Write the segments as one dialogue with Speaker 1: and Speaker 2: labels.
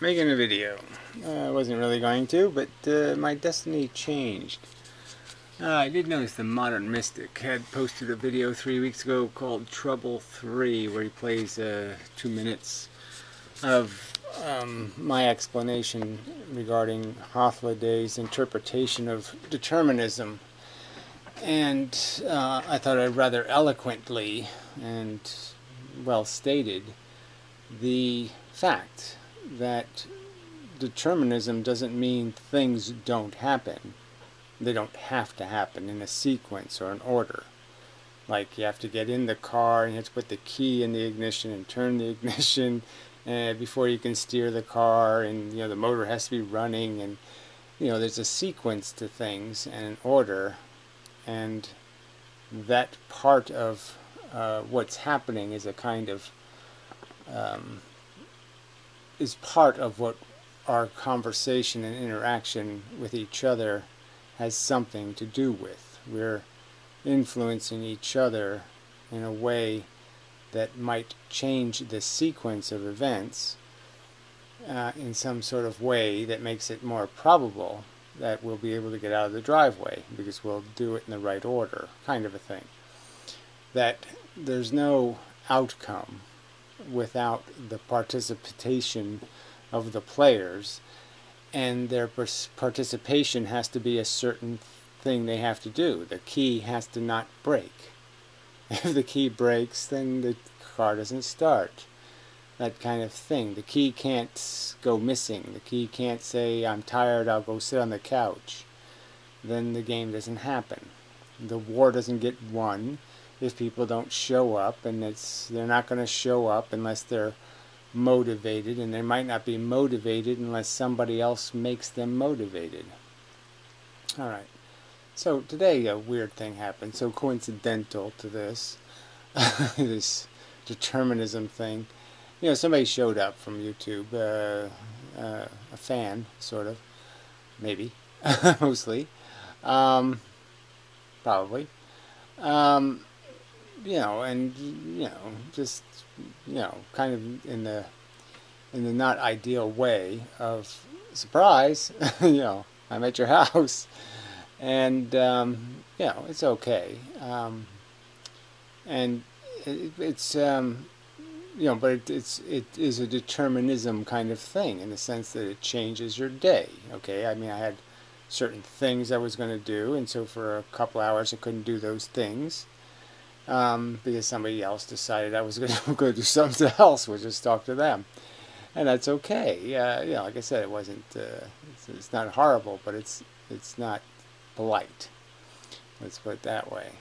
Speaker 1: Making a video. I wasn't really going to, but my destiny changed. I did notice the Modern Mystic had posted a video 3 weeks ago called Trouble 3, where he plays 2 minutes of my explanation regarding Hafladay's interpretation of determinism. And I thought I rather eloquently and well stated the fact that determinism doesn't mean things don't happen. They don't have to happen in a sequence or an order. Like you have to get in the car and you have to put the key in the ignition and turn the ignition before you can steer the car, and the motor has to be running, and there's a sequence to things and an order, and that part of what's happening is a kind of is part of what our conversation and interaction with each other has something to do with. We're influencing each other in a way that might change the sequence of events in some sort of way that makes it more probable that we'll be able to get out of the driveway because we'll do it in the right order, kind of a thing. That there's no outcome without the participation of the players, and their participation has to be a certain thing they have to do. The key has to not break. If the key breaks, then the car doesn't start. That kind of thing. The key can't go missing. The key can't say, I'm tired, I'll go sit on the couch. Then the game doesn't happen. The war doesn't get won if people don't show up, and they're not going to show up unless they're motivated, and they might not be motivated unless somebody else makes them motivated. Alright, so today a weird thing happened, so coincidental to this, this determinism thing. Somebody showed up from YouTube, a fan, sort of, maybe, mostly, probably. Just kind of in the not ideal way of surprise. I'm at your house, and it's okay, and it's but it is a determinism kind of thing in the sense that it changes your day. Okay, I mean, I had certain things I was going to do, and so for a couple hours I couldn't do those things. Because somebody else decided I was going to go do something else, which is talk to them, and that's okay. Like I said, it wasn't. It's not horrible, but it's not polite. Let's put it that way.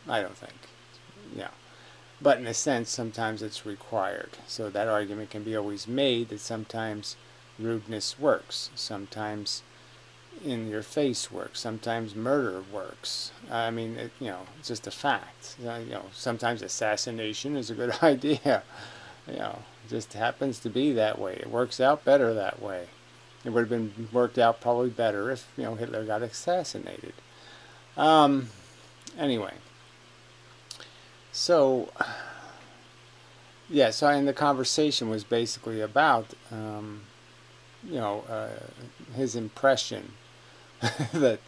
Speaker 1: I don't think. But in a sense, sometimes it's required. So that argument can be always made that sometimes rudeness works, sometimes in your face works, sometimes murder works. I mean, it's just a fact. Sometimes assassination is a good idea. It just happens to be that way. It works out better that way. It would have been worked out probably better if Hitler got assassinated. Anyway, so and the conversation was basically about his impression that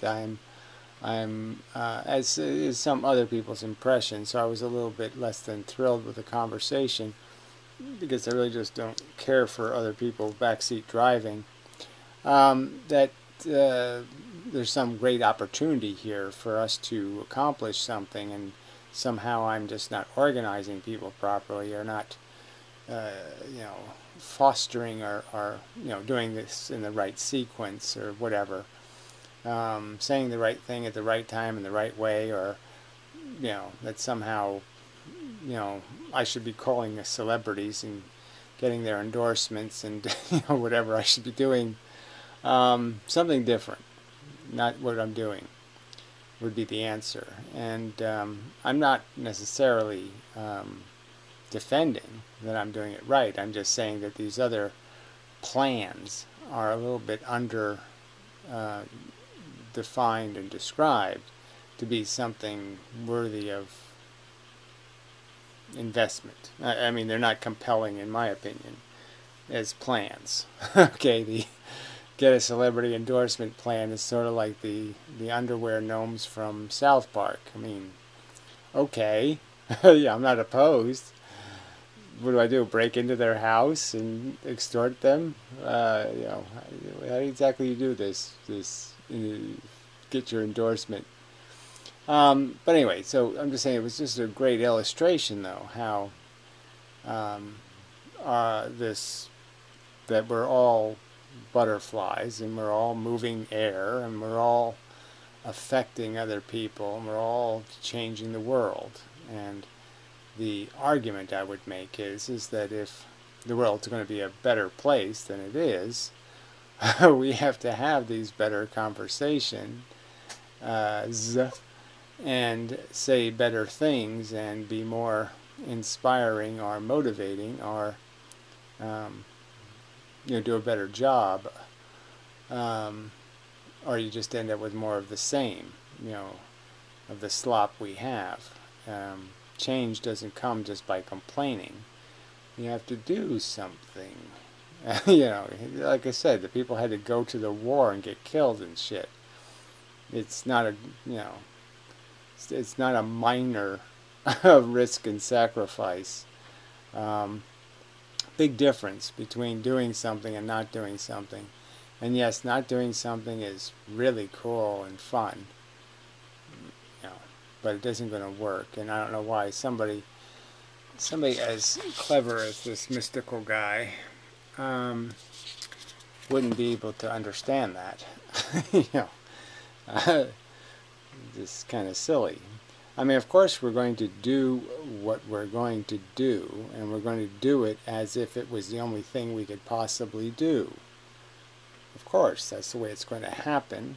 Speaker 1: I'm as is some other people's impression. So I was a little bit less than thrilled with the conversation because I really just don't care for other people backseat driving. That there's some great opportunity here for us to accomplish something, and somehow I'm just not organizing people properly, or not fostering or doing this in the right sequence or whatever. Saying the right thing at the right time in the right way, or that somehow I should be calling the celebrities and getting their endorsements and whatever I should be doing. Something different, not what I'm doing, would be the answer. And I'm not necessarily defending that I'm doing it right. I'm just saying that these other plans are a little bit under defined and described to be something worthy of investment. I mean, they're not compelling in my opinion. as plans. Okay, the get a celebrity endorsement plan is sort of like the underwear gnomes from South Park. I mean, okay, yeah, I'm not opposed. What do I do? Break into their house and extort them? You know, how exactly you do this? Get your endorsement. But anyway, so I'm just saying it was just a great illustration, though, how this that we're all butterflies and we're all moving air and we're all affecting other people and we're all changing the world. And the argument I would make is that if the world's going to be a better place than it is, we have to have these better conversations and say better things and be more inspiring or motivating or do a better job, or you just end up with more of the same, of the slop we have. Change doesn't come just by complaining. You have to do something. Like I said, the people had to go to the war and get killed and shit. It's not a, it's not a minor risk and sacrifice. Big difference between doing something and not doing something. And yes, not doing something is really cool and fun, but it isn't going to work. And I don't know why somebody as clever as this mystical guy wouldn't be able to understand that. Just kind of silly. I mean, of course we're going to do what we're going to do, and we're going to do it as if it was the only thing we could possibly do. Of course, that's the way it's going to happen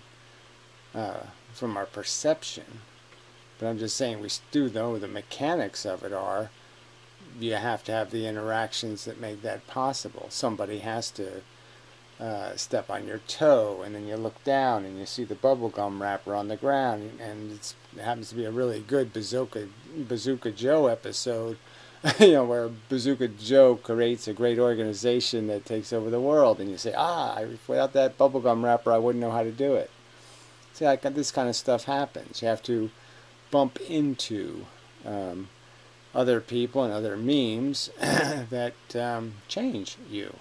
Speaker 1: from our perception. But I'm just saying, we do know the mechanics of it are, you have to have the interactions that make that possible. Somebody has to step on your toe, and then you look down and you see the bubblegum wrapper on the ground, and it happens to be a really good Bazooka Joe episode, where Bazooka Joe creates a great organization that takes over the world, and you say, without that bubblegum wrapper I wouldn't know how to do it. See, this kind of stuff happens. You have to bump into other people and other memes that change you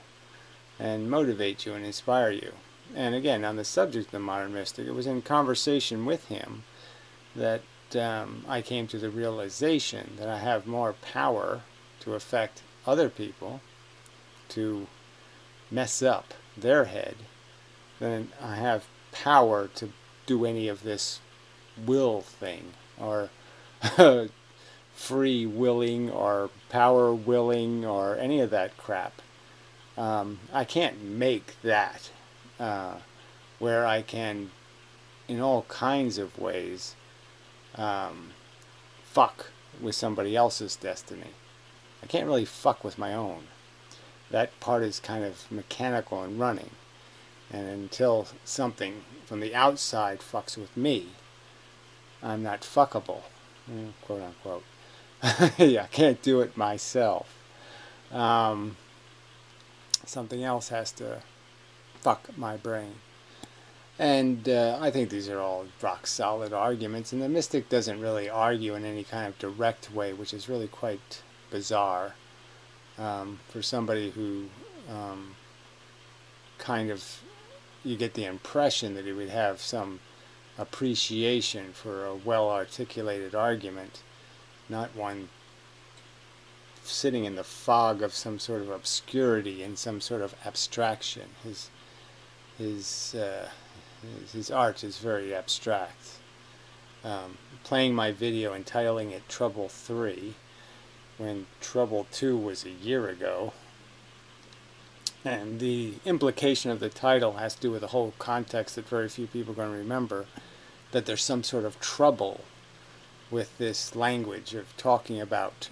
Speaker 1: and motivate you and inspire you. And again, on the subject of the modern mystic, it was in conversation with him that I came to the realization that I have more power to affect other people, to mess up their head, than I have power to do any of this will thing, or free willing, or power willing, or any of that crap. I can't make that where I can, in all kinds of ways, fuck with somebody else's destiny. I can't really fuck with my own. That part is kind of mechanical and running. And until something from the outside fucks with me, I'm not fuckable, quote unquote. Yeah, I can't do it myself. Something else has to fuck my brain. And I think these are all rock solid arguments, and the mystic doesn't really argue in any kind of direct way, which is really quite bizarre for somebody who kind of, you get the impression that he would have some appreciation for a well-articulated argument, not one sitting in the fog of some sort of obscurity and some sort of abstraction. His art is very abstract. Playing my video, entitling it Trouble 3, when Trouble 2 was a year ago. And the implication of the title has to do with a whole context that very few people are going to remember, that there's some sort of trouble with this language of talking about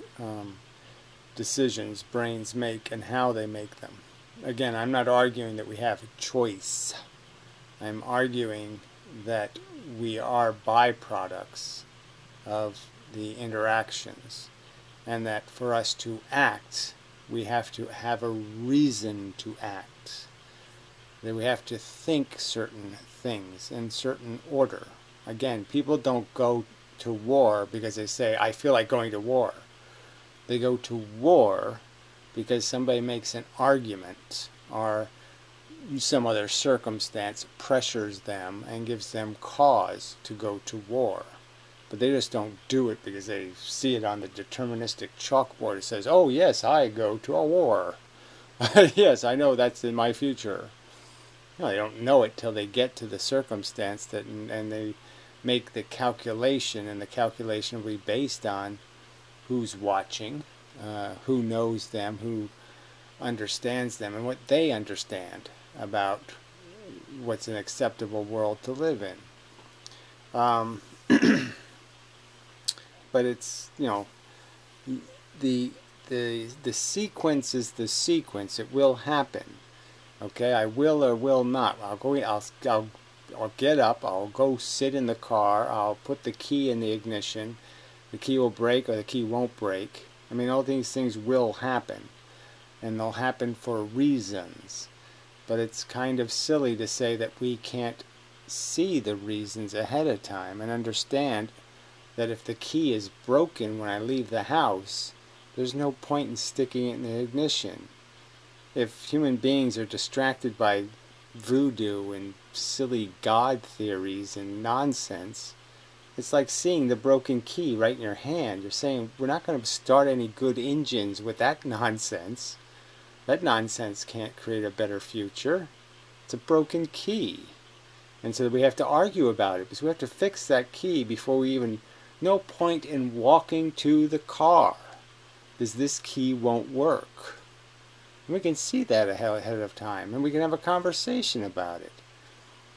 Speaker 1: decisions brains make and how they make them. Again, I'm not arguing that we have a choice. I'm arguing that we are byproducts of the interactions, and that for us to act we have to have a reason to act. That we have to think certain things in certain order. Again, people don't go to war because they say, I feel like going to war. They go to war because somebody makes an argument or some other circumstance pressures them and gives them cause to go to war. But they just don't do it because they see it on the deterministic chalkboard. It says, oh yes, I go to a war. Yes, I know that's in my future. No, they don't know it till they get to the circumstance that, and they make the calculation, and the calculation will be based on who's watching, who knows them, who understands them, and what they understand about what's an acceptable world to live in. But it's, you know, the sequence is the sequence. It will happen. Okay, I will or will not. I'll get up. I'll go sit in the car. I'll put the key in the ignition. The key will break or the key won't break. I mean, all these things will happen, and they'll happen for reasons. But it's kind of silly to say that we can't see the reasons ahead of time and understand that if the key is broken when I leave the house, there's no point in sticking it in the ignition. If human beings are distracted by voodoo and silly God theories and nonsense, it's like seeing the broken key right in your hand. You're saying, we're not going to start any good engines with that nonsense. That nonsense can't create a better future. It's a broken key. And so we have to argue about it, because we have to fix that key before we even... No point in walking to the car, because this key won't work. And we can see that ahead of time, and we can have a conversation about it.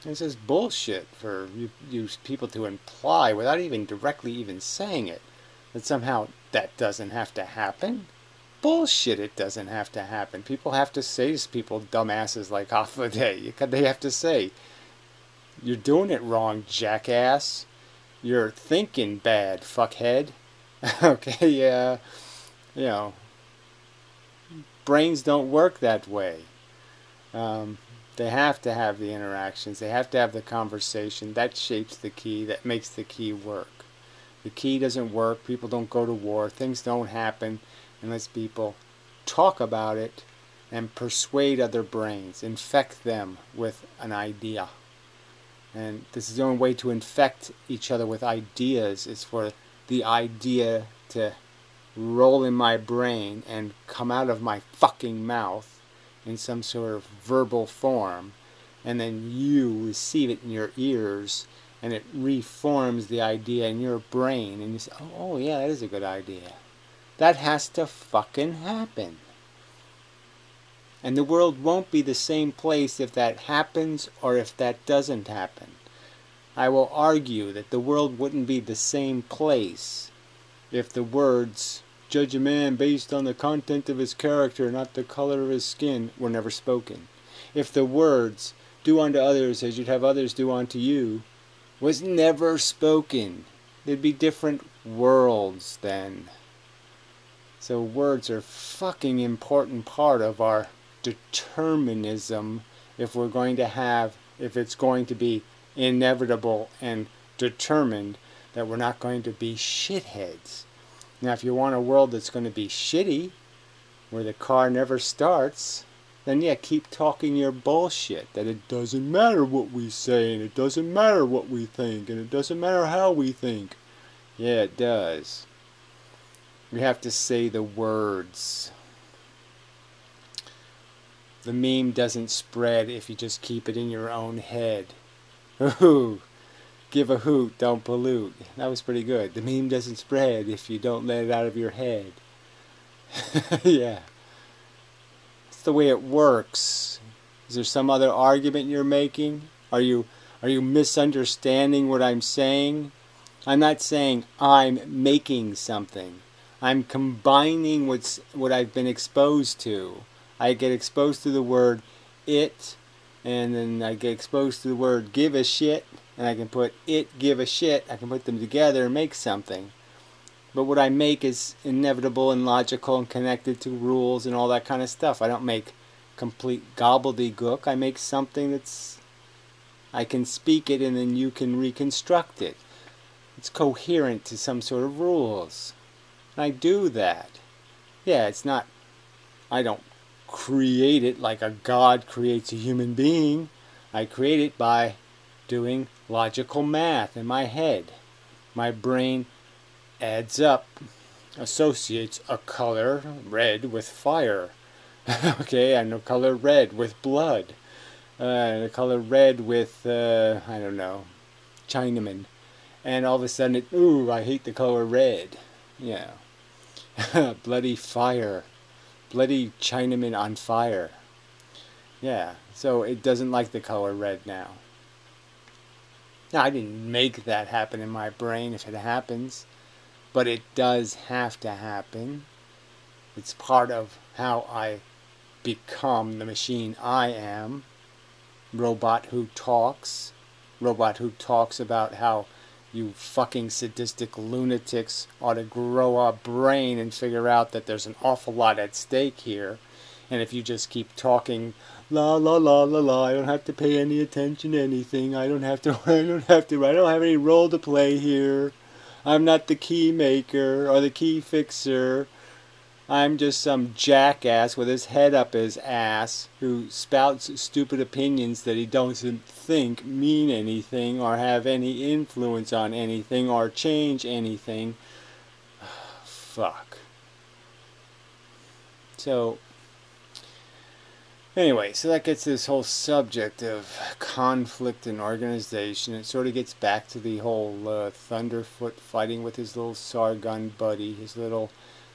Speaker 1: And it's just bullshit for you people to imply, without even directly even saying it, that somehow that doesn't have to happen. Bullshit, it doesn't have to happen. People have to say to people, dumbasses like half a day. They have to say, you're doing it wrong, jackass. You're thinking bad, fuckhead. Okay, yeah. You know, brains don't work that way. They have to have the interactions. They have to have the conversation. That shapes the key. That makes the key work. The key doesn't work. People don't go to war. Things don't happen unless people talk about it and persuade other brains. Infect them with an idea. And this is the only way to infect each other with ideas, is for the idea to roll in my brain and come out of my fucking mouth in some sort of verbal form, and then you receive it in your ears, and it reforms the idea in your brain, and you say, oh yeah, that is a good idea. That has to fucking happen. And the world won't be the same place if that happens or if that doesn't happen. I will argue that the world wouldn't be the same place if the words, judge a man based on the content of his character, not the color of his skin, were never spoken. If the words, do unto others as you'd have others do unto you, was never spoken. There'd be different worlds then. So words are a fucking important part of our determinism if it's going to be inevitable and determined that we're not going to be shitheads. Now if you want a world that's going to be shitty, where the car never starts, then yeah, keep talking your bullshit, that it doesn't matter what we say, and it doesn't matter what we think, and it doesn't matter how we think. Yeah, it does. We have to say the words. The meme doesn't spread if you just keep it in your own head. Ooh, give a hoot, don't pollute. That was pretty good. The meme doesn't spread if you don't let it out of your head. Yeah. It's the way it works. Is there some other argument you're making? Are you misunderstanding what I'm saying? I'm not saying I'm making something. I'm combining what I've been exposed to. I get exposed to the word it, and then I get exposed to the word give a shit, and I can put it, give a shit, I can put them together and make something. But what I make is inevitable and logical and connected to rules and all that kind of stuff. I don't make complete gobbledygook. I make something that's, I can speak it and then you can reconstruct it. It's coherent to some sort of rules. And I do that. Yeah, it's not, I don't create it like a god creates a human being. I create it by doing logical math in my head. My brain adds up, associates a color red with fire. Okay, I know color red with blood. The color red with, I don't know, Chinaman. And all of a sudden, ooh, I hate the color red. Yeah. Bloody fire. Bloody Chinaman on fire. Yeah, so it doesn't like the color red now. Now, I didn't make that happen in my brain if it happens. But it does have to happen. It's part of how I become the machine I am. Robot who talks. Robot who talks about how you fucking sadistic lunatics ought to grow a brain and figure out that there's an awful lot at stake here. And if you just keep talking, la la la la la, I don't have to pay any attention to anything. I don't have any role to play here. I'm not the key maker or the key fixer. I'm just some jackass with his head up his ass who spouts stupid opinions that he doesn't think mean anything or have any influence on anything or change anything. Fuck. So, anyway, so that gets this whole subject of conflict and organization. It sort of gets back to the whole Thunderfoot fighting with his little Sargon buddy, his little,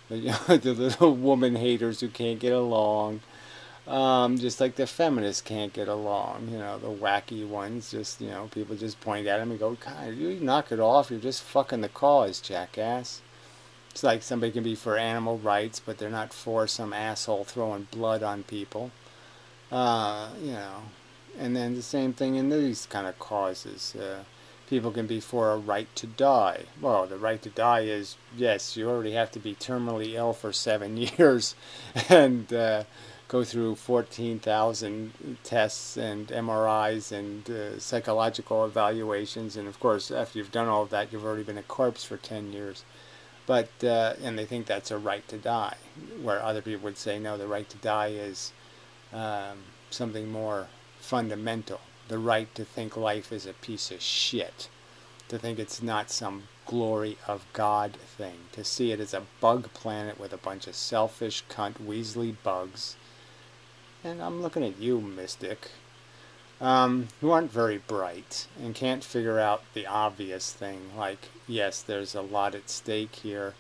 Speaker 1: the little woman haters who can't get along. Just like the feminists can't get along, you know, the wacky ones. Just, you know, people just point at him and go, God, you knock it off. You're just fucking the cause, jackass. It's like somebody can be for animal rights, but they're not for some asshole throwing blood on people. You know, and then the same thing in these kind of causes. People can be for a right to die. Well, the right to die is, yes, you already have to be terminally ill for 7 years and go through 14,000 tests and MRIs and psychological evaluations. And of course, after you've done all of that, you've already been a corpse for 10 years. But, and they think that's a right to die, where other people would say, no, the right to die is something more fundamental. The right to think life is a piece of shit. To think it's not some glory of God thing. To see it as a bug planet with a bunch of selfish cunt Weasley bugs. And I'm looking at you, Mystic, who aren't very bright and can't figure out the obvious thing. Like, yes, there's a lot at stake here.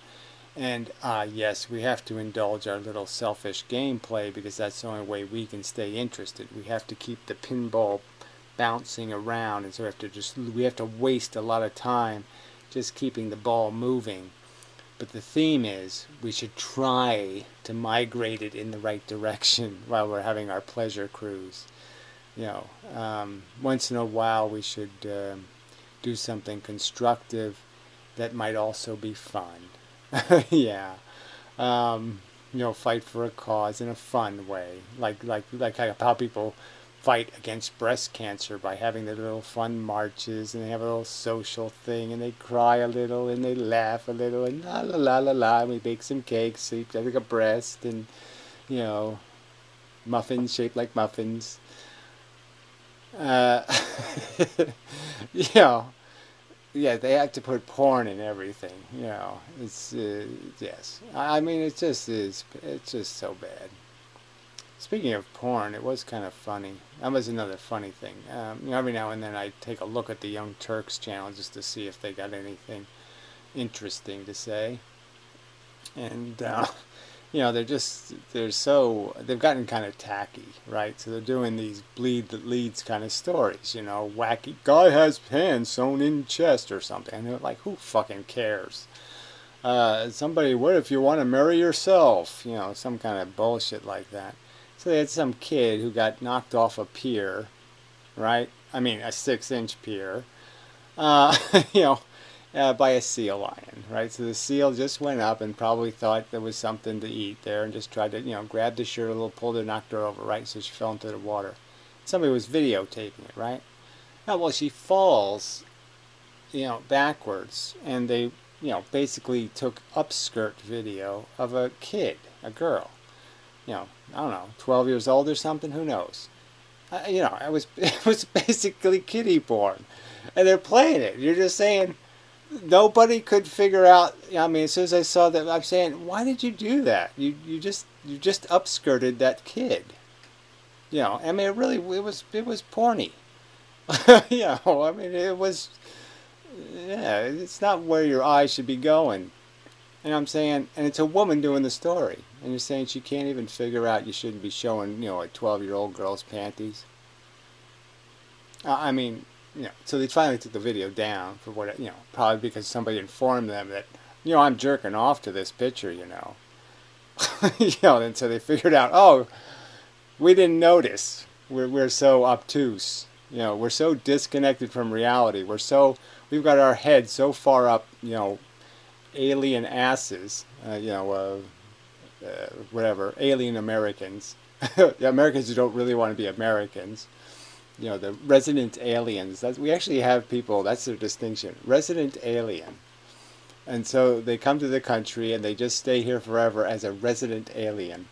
Speaker 1: And yes, we have to indulge our little selfish gameplay because that's the only way we can stay interested. We have to keep the pinball bouncing around, and so we have to waste a lot of time just keeping the ball moving. But the theme is we should try to migrate it in the right direction while we're having our pleasure cruise. You know, once in a while we should do something constructive that might also be fun. Yeah, you know, fight for a cause in a fun way, like how people fight against breast cancer by having their little fun marches, and they have a little social thing, and they cry a little, and they laugh a little, and la la la la la, and we bake some cakes shaped like a breast, and you know, muffins shaped like muffins. You know. Yeah, they have to put porn in everything, you know. It's, yes. I mean, it's just so bad. Speaking of porn, it was kind of funny. That was another funny thing. You know, every now and then I take a look at the Young Turks channel just to see if they got anything interesting to say. And, you know, they've gotten kind of tacky, right? So they're doing these bleed that leads kind of stories, you know, wacky, guy has hands sewn in chest or something. And they're like, who fucking cares? Somebody, what if you want to marry yourself? You know, some kind of bullshit like that. So they had some kid who got knocked off a pier, right? I mean, a 6-inch pier. You know, by a sea lion, right? So the seal just went up and probably thought there was something to eat there and just tried to, grab the shirt a little, pulled her, knocked her over, right? So she fell into the water. Somebody was videotaping it, right? Now, well, she falls, backwards, and they, basically took upskirt video of a kid, a girl, I don't know, 12 years old or something, who knows? It was it was basically kiddie porn, and they're playing it. You're just saying nobody could figure out. I mean, as soon as I saw that, I'm saying, why did you do that? You just upskirted that kid. I mean, it was porny. I mean, it was. Yeah, it's not where your eyes should be going. And I'm saying, and it's a woman doing the story, and you're saying she can't even figure out you shouldn't be showing, a 12-year-old girl's panties. I mean, so they finally took the video down for what, probably because somebody informed them that, I'm jerking off to this picture, and so they figured out, oh, we didn't notice. We're so obtuse. We're so disconnected from reality. We've got our heads so far up, alien asses, whatever, alien Americans. The Americans who don't really want to be Americans. The resident aliens. We actually have people, that's their distinction, resident alien. And so they come to the country and they just stay here forever as a resident alien.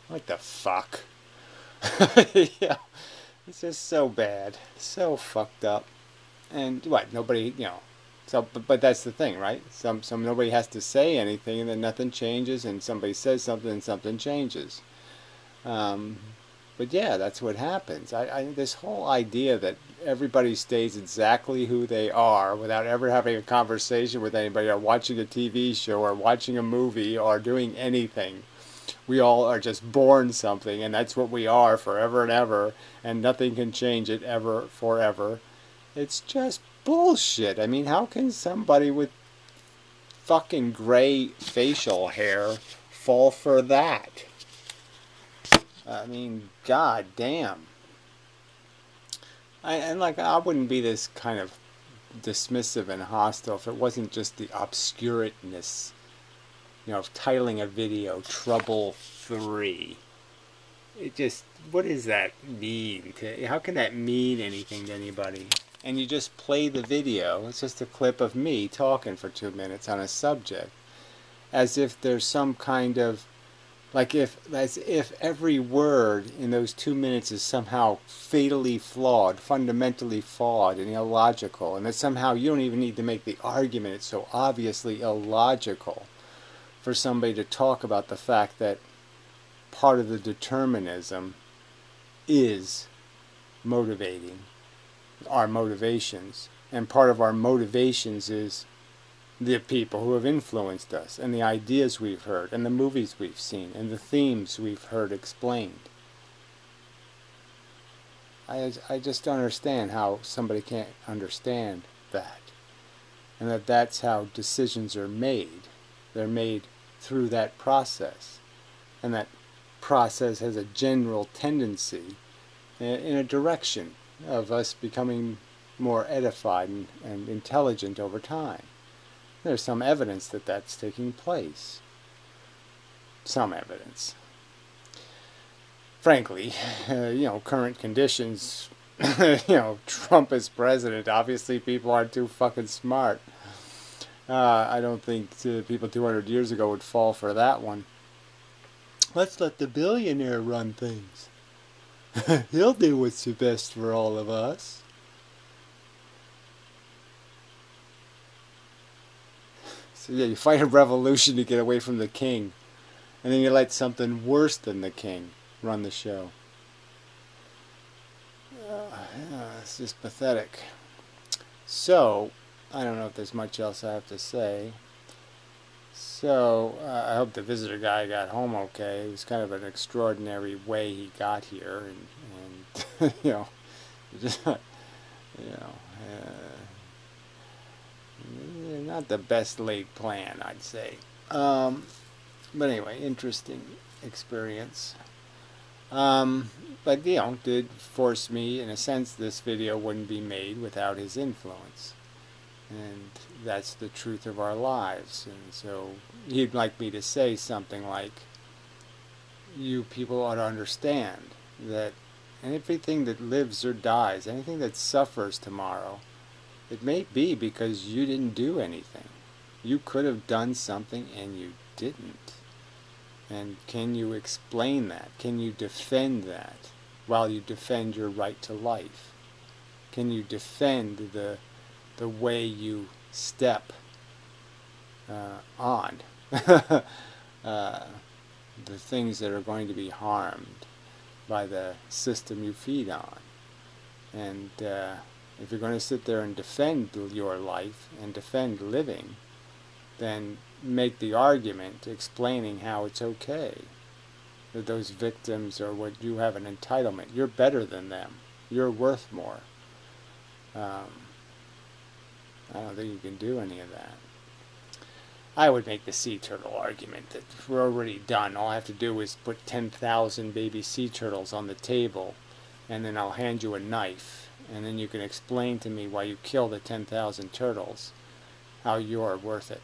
Speaker 1: What the fuck? Yeah, it's just so bad, so fucked up. And what, nobody, so, but that's the thing, right? Some nobody has to say anything, and then nothing changes, and somebody says something, and something changes. But yeah, that's what happens. This whole idea that everybody stays exactly who they are without ever having a conversation with anybody, or watching a TV show, or watching a movie, or doing anything. We all are just born something, and that's what we are forever and ever, and nothing can change it ever, forever. It's just bullshit. I mean, how can somebody with fucking gray facial hair fall for that? I mean, god damn. I wouldn't be this kind of dismissive and hostile if it wasn't just the obscureness, of titling a video Trouble 3. It just, what does that mean? How can that mean anything to anybody? And you just play the video. It's just a clip of me talking for 2 minutes on a subject, as if there's some kind of, as if every word in those 2 minutes is somehow fatally flawed, fundamentally flawed and illogical, and that somehow you don't even need to make the argument. It's so obviously illogical for somebody to talk about the fact that part of the determinism is motivating our motivations, and part of our motivations is the people who have influenced us, and the ideas we've heard, and the movies we've seen, and the themes we've heard explained. I just don't understand how somebody can't understand that, and that's how decisions are made. They're made through that process, and that process has a general tendency in a direction of us becoming more edified and intelligent over time. There's some evidence that that's taking place. Some evidence. Frankly, current conditions, Trump as president, obviously people aren't too fucking smart. I don't think people 200 years ago would fall for that one. Let's let the billionaire run things. He'll do what's the best for all of us. So yeah, you fight a revolution to get away from the king, and then you let something worse than the king run the show. It's just pathetic. So, I don't know if there's much else I have to say. So, I hope the visitor guy got home okay. It was kind of an extraordinary way he got here, and just, not the best laid plan, I'd say. But anyway, interesting experience. Um, but, did force me, in a sense, this video wouldn't be made without his influence. And that's the truth of our lives. And so he'd like me to say something like, you people ought to understand that everything that lives or dies, anything that suffers tomorrow, it may be because you didn't do anything. You could have done something and you didn't. And can you explain that? Can you defend that while you defend your right to life? Can you defend the way you step on the things that are going to be harmed by the system you feed on? And if you're going to sit there and defend your life and defend living, then make the argument explaining how it's okay that those victims are what you have an entitlement. You're better than them. You're worth more. I don't think you can do any of that. I would make the sea turtle argument that we're already done. All I have to do is put 10,000 baby sea turtles on the table, and then I'll hand you a knife, and then you can explain to me why you killed the 10,000 turtles, how you're worth it.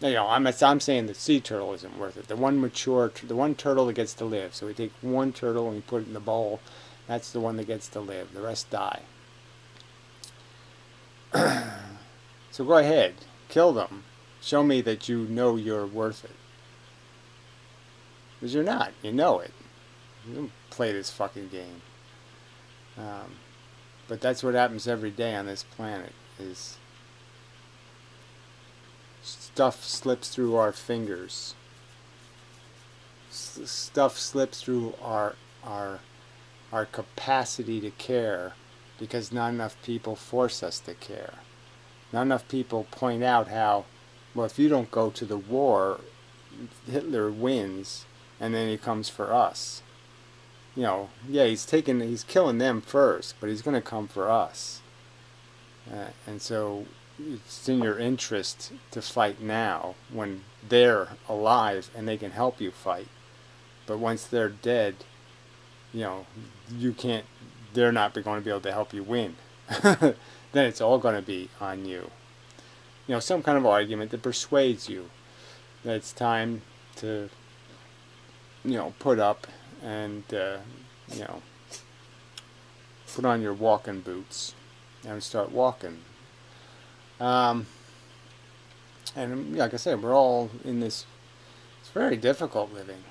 Speaker 1: I'm saying the sea turtle isn't worth it. The one turtle that gets to live. So we take one turtle and we put it in the bowl. That's the one that gets to live. The rest die. So go ahead, kill them. Show me that you know you're worth it. Because you're not. You know it. You don't play this fucking game. But that's what happens every day on this planet. Is stuff slips through our fingers. Stuff slips through our capacity to care because not enough people force us to care. Not enough people point out how, well, if you don't go to the war, Hitler wins, and then he comes for us. Yeah, he's killing them first, but he's going to come for us. And so it's in your interest to fight now when they're alive and they can help you fight. But once they're dead, you can't. They're not going to be able to help you win. Then it's all going to be on you. Some kind of argument that persuades you that it's time to, put up and, put on your walking boots and start walking. And like I said, we're all in this. It's very difficult living.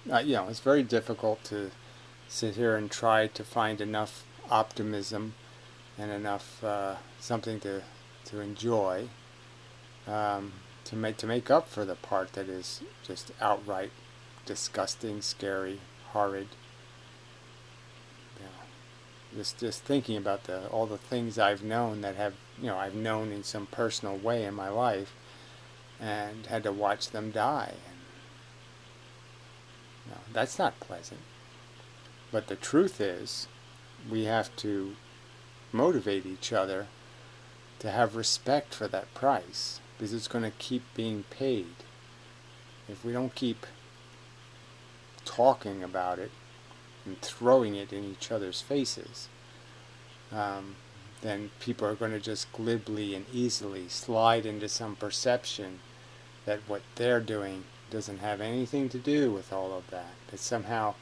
Speaker 1: It's very difficult to sit here and try to find enough optimism and enough something to enjoy to make up for the part that is just outright disgusting, scary, horrid. Just thinking about all the things I've known that have I've known in some personal way in my life and had to watch them die. And, that's not pleasant. But the truth is, we have to motivate each other to have respect for that price, because it's going to keep being paid. If we don't keep talking about it and throwing it in each other's faces, then people are going to just glibly and easily slide into some perception that what they're doing doesn't have anything to do with all of that. That somehow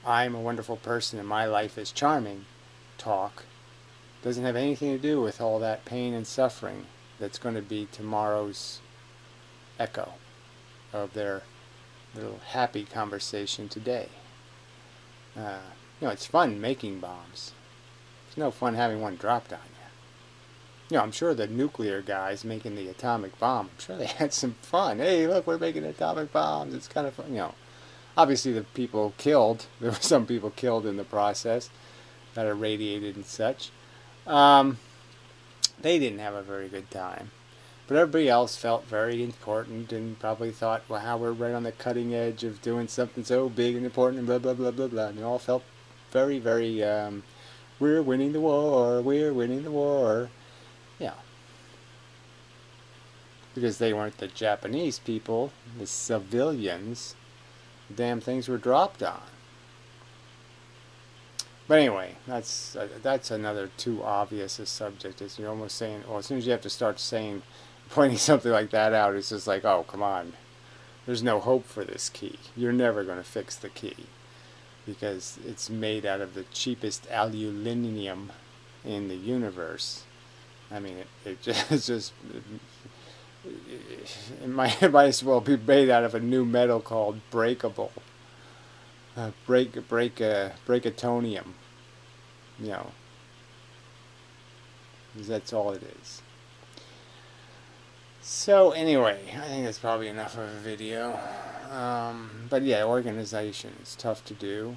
Speaker 1: I'm a wonderful person and my life is charming talk doesn't have anything to do with all that pain and suffering that's going to be tomorrow's echo of their little happy conversation today. It's fun making bombs. It's no fun having one dropped on you. I'm sure the nuclear guys making the atomic bomb, I'm sure they had some fun. Hey, look, we're making atomic bombs. It's kind of fun. Obviously the people killed, there were some people killed in the process that are irradiated and such. They didn't have a very good time. But everybody else felt very important and probably thought, well, how we're right on the cutting edge of doing something so big and important and blah, blah, blah, blah, blah. And they all felt very, very, we're winning the war, we're winning the war. Yeah. Because they weren't the Japanese people, the civilians damn things were dropped on. But anyway, that's another too obvious a subject. As you're almost saying, well, as soon as you have to start saying, pointing something like that out, it's just like, oh, come on. There's no hope for this key. You're never going to fix the key because it's made out of the cheapest aluminium in the universe. I mean, it just it might as well be made out of a new metal called breakable. Breakatonium, you know, that's all it is. So anyway, I think that's probably enough of a video. But yeah, organization is tough to do.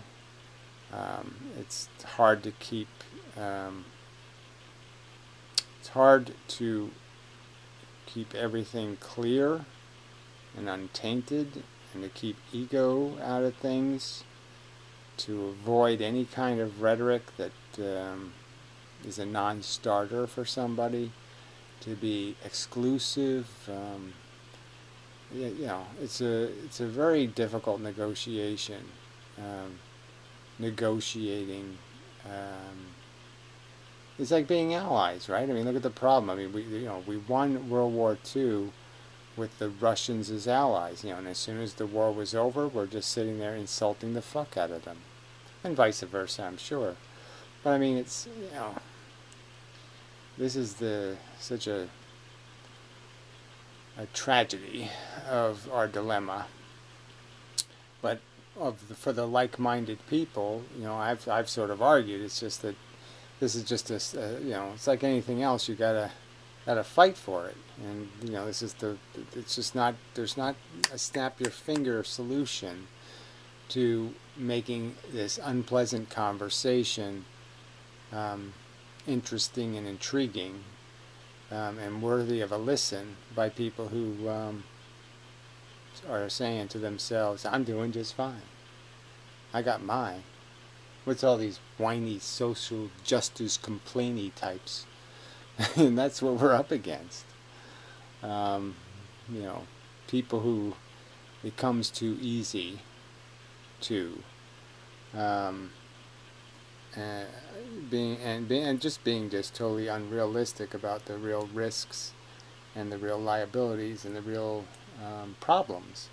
Speaker 1: It's hard to keep. It's hard to keep everything clear and untainted, and to keep ego out of things, to avoid any kind of rhetoric that is a non-starter for somebody, to be exclusive. You know, it's a very difficult negotiation. Negotiating. It's like being allies, right? I mean, look at the problem. I mean, we won World War II with the Russians as allies, you know, and as soon as the war was over, we're just sitting there insulting the fuck out of them, and vice versa, I'm sure. But I mean, it's, you know, this is such a tragedy of our dilemma. But for the like-minded people, you know, I've sort of argued it's just that this is just you know, it's like anything else. You gotta fight for it, and you know, this is it's just not, there's not a snap your finger solution to making this unpleasant conversation interesting and intriguing, and worthy of a listen by people who are saying to themselves, I'm doing just fine, I got mine. What's all these whiny social justice complainy types? And that's what we're up against. You know, people who it comes too easy to, being just totally unrealistic about the real risks and the real liabilities and the real problems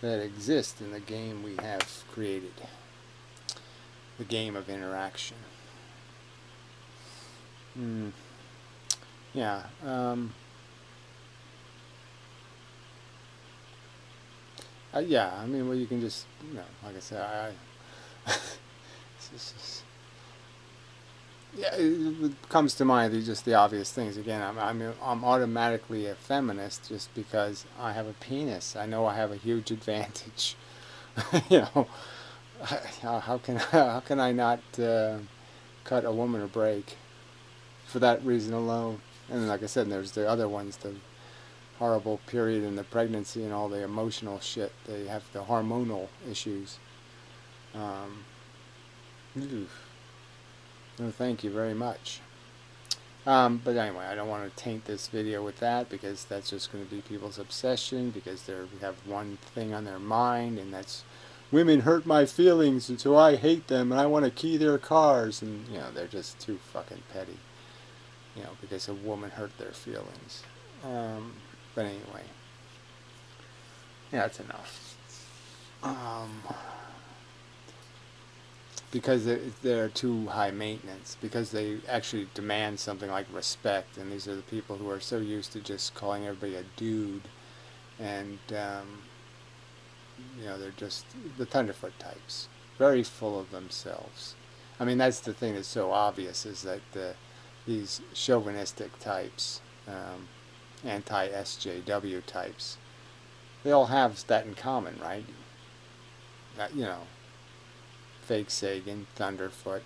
Speaker 1: that exist in the game we have created. The game of interaction. Yeah. Yeah. I mean, well, you can just, you know, like I said, yeah, it comes to mind just the obvious things. Again, I'm automatically a feminist just because I have a penis. I know I have a huge advantage. You know. How can I not cut a woman a break for that reason alone? And like I said, there's the other ones, the horrible period in the pregnancy and all the emotional shit. They have the hormonal issues. No, thank you very much. But anyway, I don't want to taint this video with that, because that's just going to be people's obsession, because we have one thing on their mind, and that's women hurt my feelings, and so I hate them, and I want to key their cars, and you know, they're just too fucking petty, you know, because a woman hurt their feelings. But anyway, yeah, that's enough. Because they're too high maintenance, because they actually demand something like respect, and these are the people who are so used to just calling everybody a dude, and you know, they're just the Thunderfoot types, very full of themselves. I mean, that's the thing that's so obvious, is that these chauvinistic types, anti-SJW types, they all have that in common, right? You know, fake Sagan, Thunderfoot,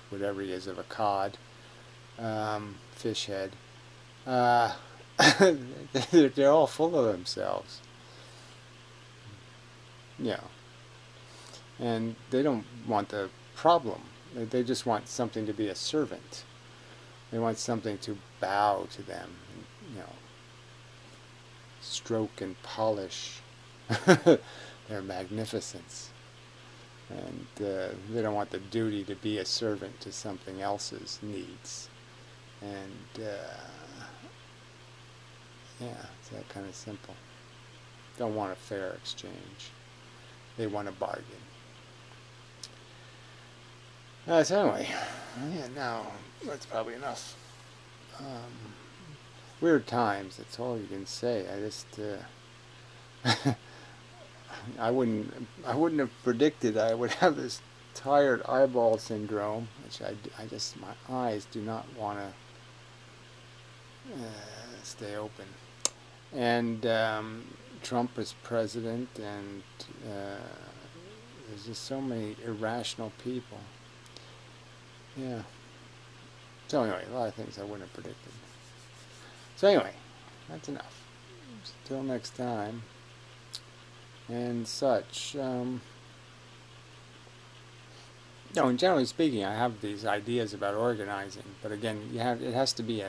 Speaker 1: whatever he is of a cod, fish head. They're all full of themselves. Yeah. And they don't want the problem. They just want something to be a servant. They want something to bow to them, you know, stroke and polish their magnificence. And they don't want the duty to be a servant to something else's needs. And yeah, it's that kind of simple. Don't want a fair exchange. They want a bargain. So anyway, yeah, now that's probably enough. Weird times, that's all you can say. I just I wouldn't have predicted I would have this tired eyeball syndrome, which I just, my eyes do not want to stay open. And Trump is president, and there's just so many irrational people. Yeah. So anyway, a lot of things I wouldn't have predicted. So anyway, that's enough. Till next time. And such. No, and generally speaking, I have these ideas about organizing, but again, it has to be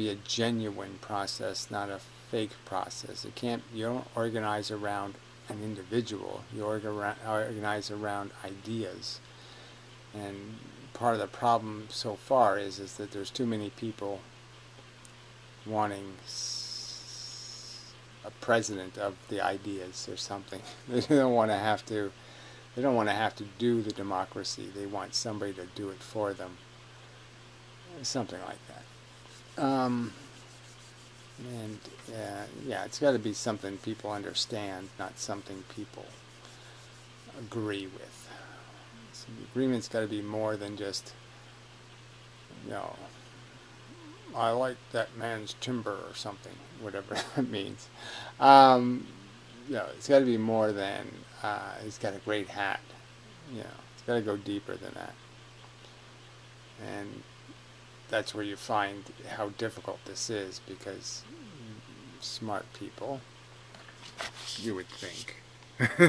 Speaker 1: a genuine process, not a fake process. You don't organize around an individual. You organize around ideas. And part of the problem so far is that there's too many people wanting a president of the ideas or something. They don't want to have to do the democracy. They want somebody to do it for them. Something like that. And yeah, it's got to be something people understand, not something people agree with. So the agreement's got to be more than just, I like that man's timber or something, whatever that means. It's got to be more than he's got a great hat. It's got to go deeper than that. And that's where you find how difficult this is, because smart people, you would think,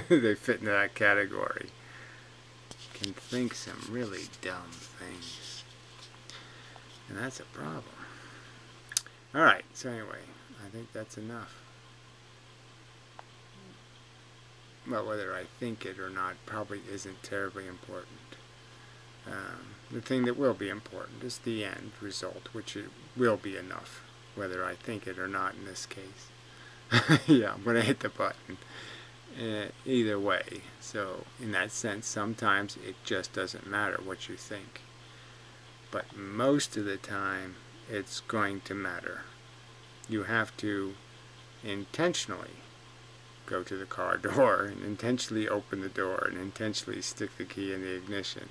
Speaker 1: they fit into that category, can think some really dumb things. And that's a problem. Alright, so anyway, I think that's enough. Well, whether I think it or not probably isn't terribly important. The thing that will be important is the end result, which it will be enough, whether I think it or not in this case. Yeah, I'm going to hit the button. Either way. So, in that sense, sometimes it just doesn't matter what you think. But most of the time, it's going to matter. You have to intentionally go to the car door, and intentionally open the door, and intentionally stick the key in the ignition.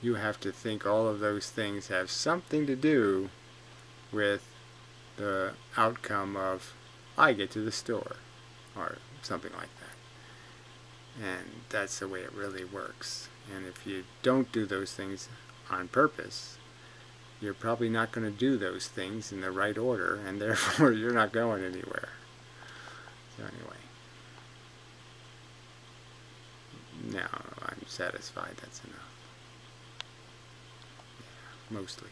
Speaker 1: You have to think all of those things have something to do with the outcome of, I get to the store, or something like that. And that's the way it really works. And if you don't do those things on purpose, you're probably not going to do those things in the right order, and therefore you're not going anywhere. So anyway, now I'm satisfied that's enough. Yeah, mostly.